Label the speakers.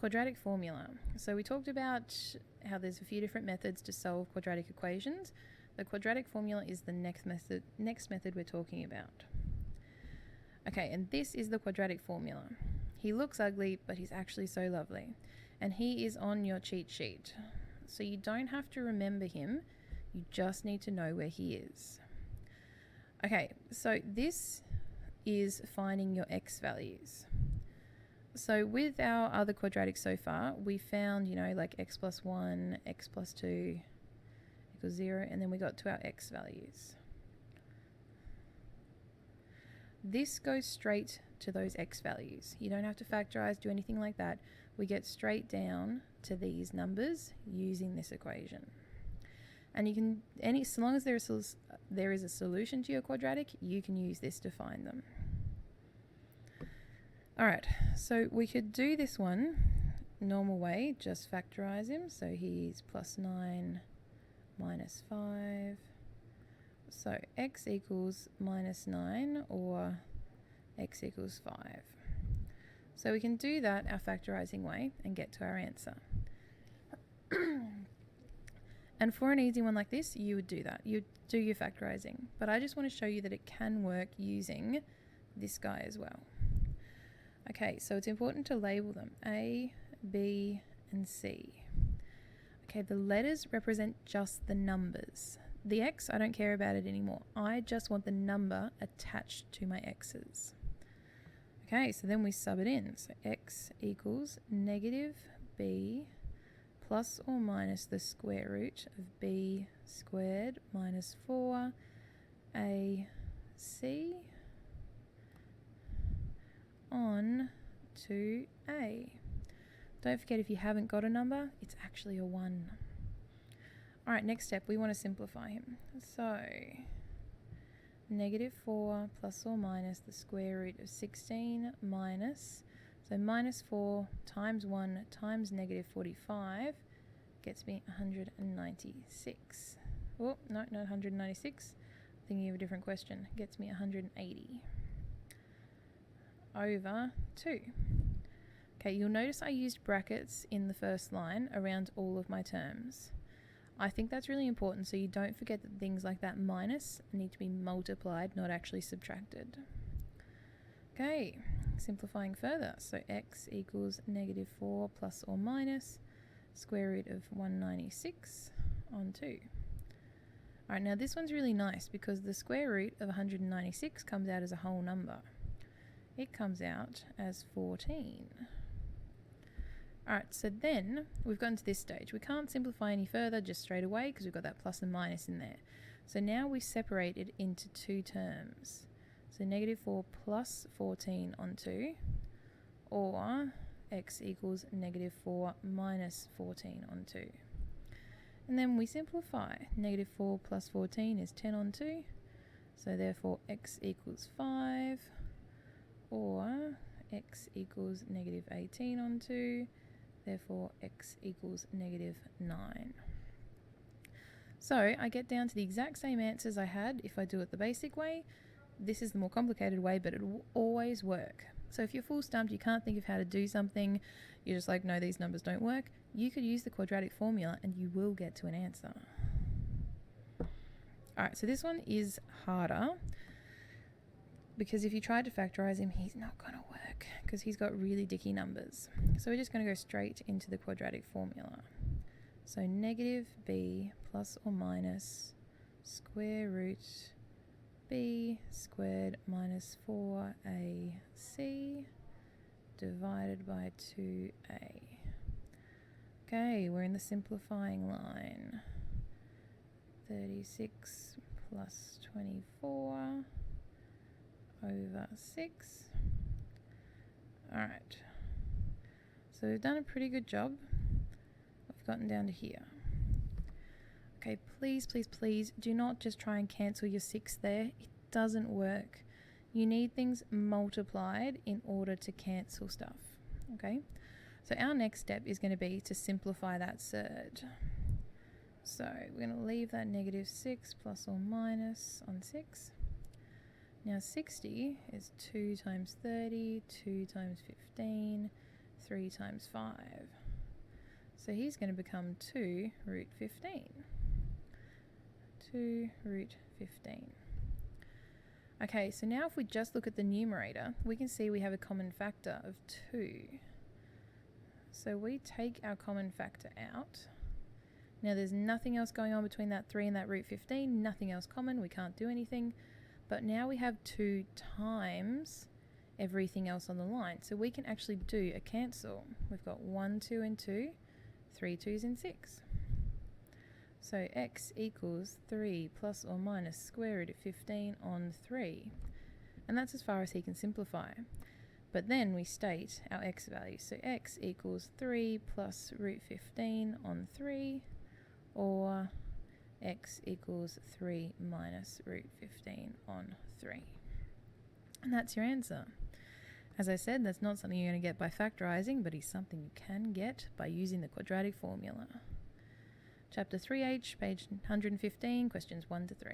Speaker 1: Quadratic formula. So we talked about how there's a few different methods to solve quadratic equations. The quadratic formula is the next method we're talking about. Okay, and this is the quadratic formula. He looks ugly, but he's actually so lovely. And he is on your cheat sheet. So you don't have to remember him, you just need to know where he is. Okay, so this is finding your x values. So with our other quadratics so far, we found, like x plus 1, x plus 2 equals 0, and then we got to our x values. This goes straight to those x values. You don't have to factorize, do anything like that. We get straight down to these numbers using this equation. And you can, so long as there is a solution to your quadratic, you can use this to find them. Alright, so we could do this one normal way, just factorize him. So he's plus 9 minus 5. So x equals minus 9 or x equals 5. So we can do that our factorizing way and get to our answer. And for an easy one like this, you would do that. You'd do your factorizing. But I just want to show you that it can work using this guy as well. Okay, so it's important to label them A, B, and C. Okay, the letters represent just the numbers. The x, I don't care about it anymore. I just want the number attached to my x's. Okay, so then we sub it in. So x equals negative b plus or minus the square root of b squared minus 4ac. On to a. Don't forget, if you haven't got a number, it's actually a 1. Alright, next step, we want to simplify him. So, negative 4 plus or minus the square root of 16 minus, so minus 4 times 1 times negative 45 gets me 196. Oh, no, not 196. Thinking of a different question. Gets me 180. Over 2. Okay, you'll notice I used brackets in the first line around all of my terms. I think that's really important, so you don't forget that things like that minus need to be multiplied, not actually subtracted. Okay, simplifying further. So x equals negative 4 plus or minus square root of 196 on 2. Alright, now this one's really nice because the square root of 196 comes out as a whole number. It comes out as 14. Alright, so then we've gotten to this stage. We can't simplify any further just straight away because we've got that plus and minus in there. So now we separate it into two terms. So negative 4 plus 14 on 2, or x equals negative 4 minus 14 on 2. And then we simplify. Negative 4 plus 14 is 10 on 2, so therefore x equals 5, or x equals negative 18 on 2, therefore x equals negative 9. So I get down to the exact same answers I had if I do it the basic way. This is the more complicated way, but it will always work. So if you're full stumped, you can't think of how to do something, you're just like, no, these numbers don't work, you could use the quadratic formula and you will get to an answer. Alright, so this one is harder because if you tried to factorize him, he's not going to work because he's got really dicky numbers. So we're just going to go straight into the quadratic formula. So negative b plus or minus square root b squared minus 4ac divided by 2a. Okay, we're in the simplifying line. 36 plus 24 over 6. Alright, so we've done a pretty good job. We've gotten down to here. Okay, please, please, please do not just try and cancel your 6 there. It doesn't work. You need things multiplied in order to cancel stuff. Okay, so our next step is going to be to simplify that surd. So we're going to leave that negative 6 plus or minus on 6. Now 60 is 2 times 30, 2 times 15, 3 times 5. So he's going to become 2 root 15. 2 root 15. Okay, so now if we just look at the numerator, we can see we have a common factor of 2. So we take our common factor out. Now there's nothing else going on between that 3 and that root 15, nothing else common, we can't do anything. But now we have 2 times everything else on the line. So we can actually do a cancel. We've got 1, 2 and 2, 3 2s and 6. So x equals 3 plus or minus square root of 15 on 3. And that's as far as he can simplify. But then we state our x value. So x equals 3 plus root 15 on 3, or x equals 3 minus root 15 on 3. And that's your answer. As I said, that's not something you're going to get by factorizing, but it's something you can get by using the quadratic formula. Chapter 3H, page 115, questions 1 to 3.